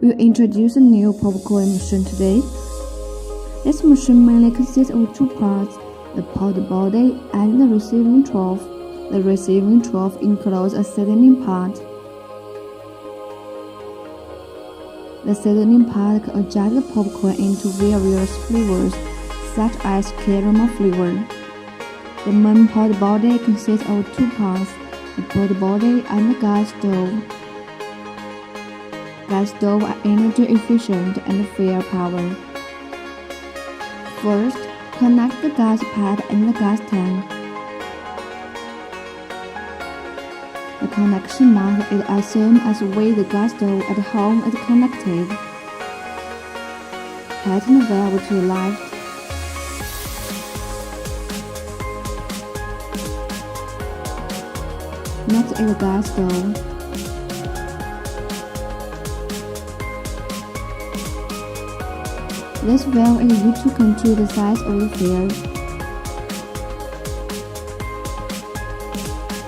We'll introduce a new popcorn machine today. This machine mainly consists of two parts, the pod body and the receiving trough. The receiving trough includes a seasoning part. The seasoning part can adjust the popcorn into various flavors, such as caramel flavor. The main pod body consists of two parts, the pod body and the gas stove. Gas stoves are energy efficient and fair power. First, connect the gas pipe and the gas tank. The connection mark is the same as the way the gas stove at home is connected. Tighten the valve to the left. Next is the gas stove. This valve is used to control the size of the fire.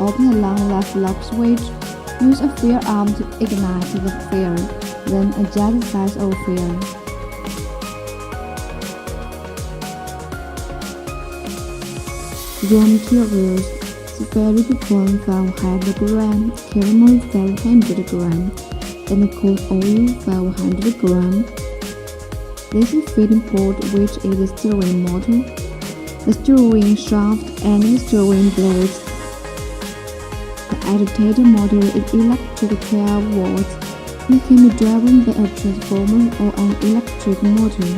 Open the long left lock switch. Use a fire arm to ignite the fire, then adjust the size of the fire. Raw materials: spherical corn 500 grams, caramel 500 grams, and cold oil 500 grams. This is feeding port, which is the steering motor, the steering shaft, and the steering blades. The agitator motor is electric 12 volts. It can be driven by a transformer or an electric motor.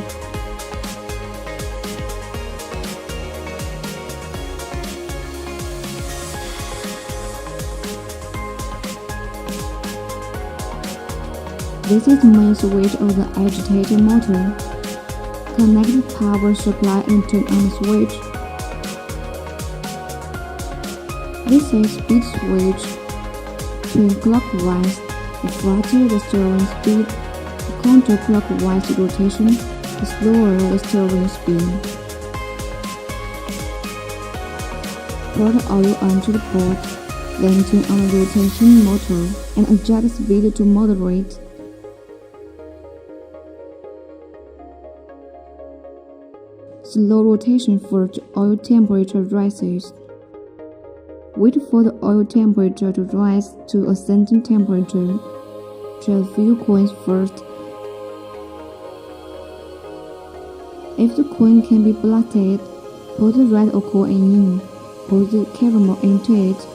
This is the main switch of the agitator motor. Connect the power supply and turn on the switch. This is speed switch. Turn clockwise. The faster the steering speed, the counterclockwise rotation, the slower the steering speed. Pour the oil onto the pot, then turn on the rotation motor and adjust the speed to moderate. Slow rotation for the oil temperature rises. Wait for the oil temperature to rise to a certain temperature. Try a few coins first. If the coin can be blasted, put the red or coin in. Put the caramel into it.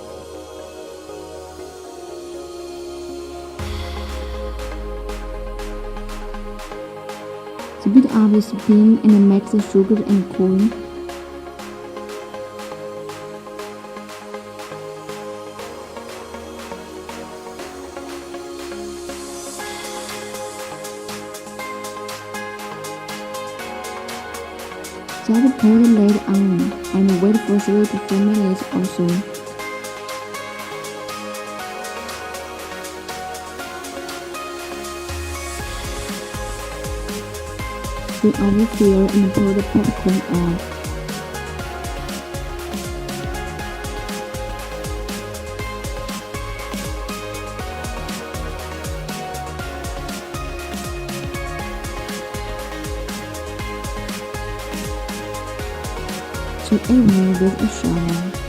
Speed up the spin and mix the sugar and corn. Just pour the lid on and wait for 3 to 4 minutes or so. Turn off the fire and pour the popcorn on. Check everywhere with a shower.